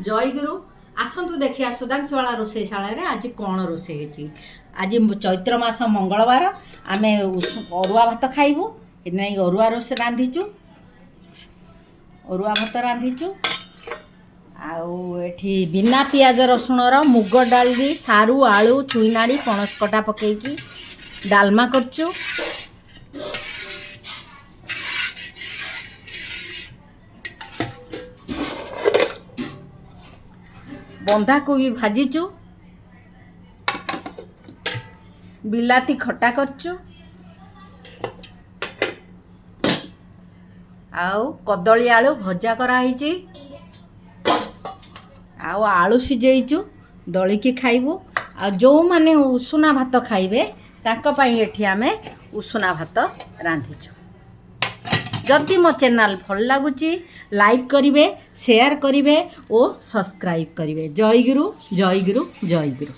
जयगुरु आसतु देखिया सुधांशुवाला रोषेशाला आज कौन रोषे आज चैत्र मास मंगलवार आम अरुआ भात खाइबू ये अरुआ रोषे रांधिचु अरुआ भात रांधिचु आठी बिना पियाज रसुणर मुग डाली सारू आलू छुईनाड़ी पणस कटा पकईकी डालमा करचु बंधा कोबी भाजीचु बिलाती खटा करचु आउ कदली आलू भजा कराई आलू सिझेइचु दलिकी खाइबू आ जो माने उषुना भात खाइबे तांको पई एठी आमे उषुना भात रांधिचु। जदि मो चैनल भल लगुची लाइक करिवे शेयर करिवे और सब्सक्राइब करिवे। जय गुरु जय गुरु जय गुरु।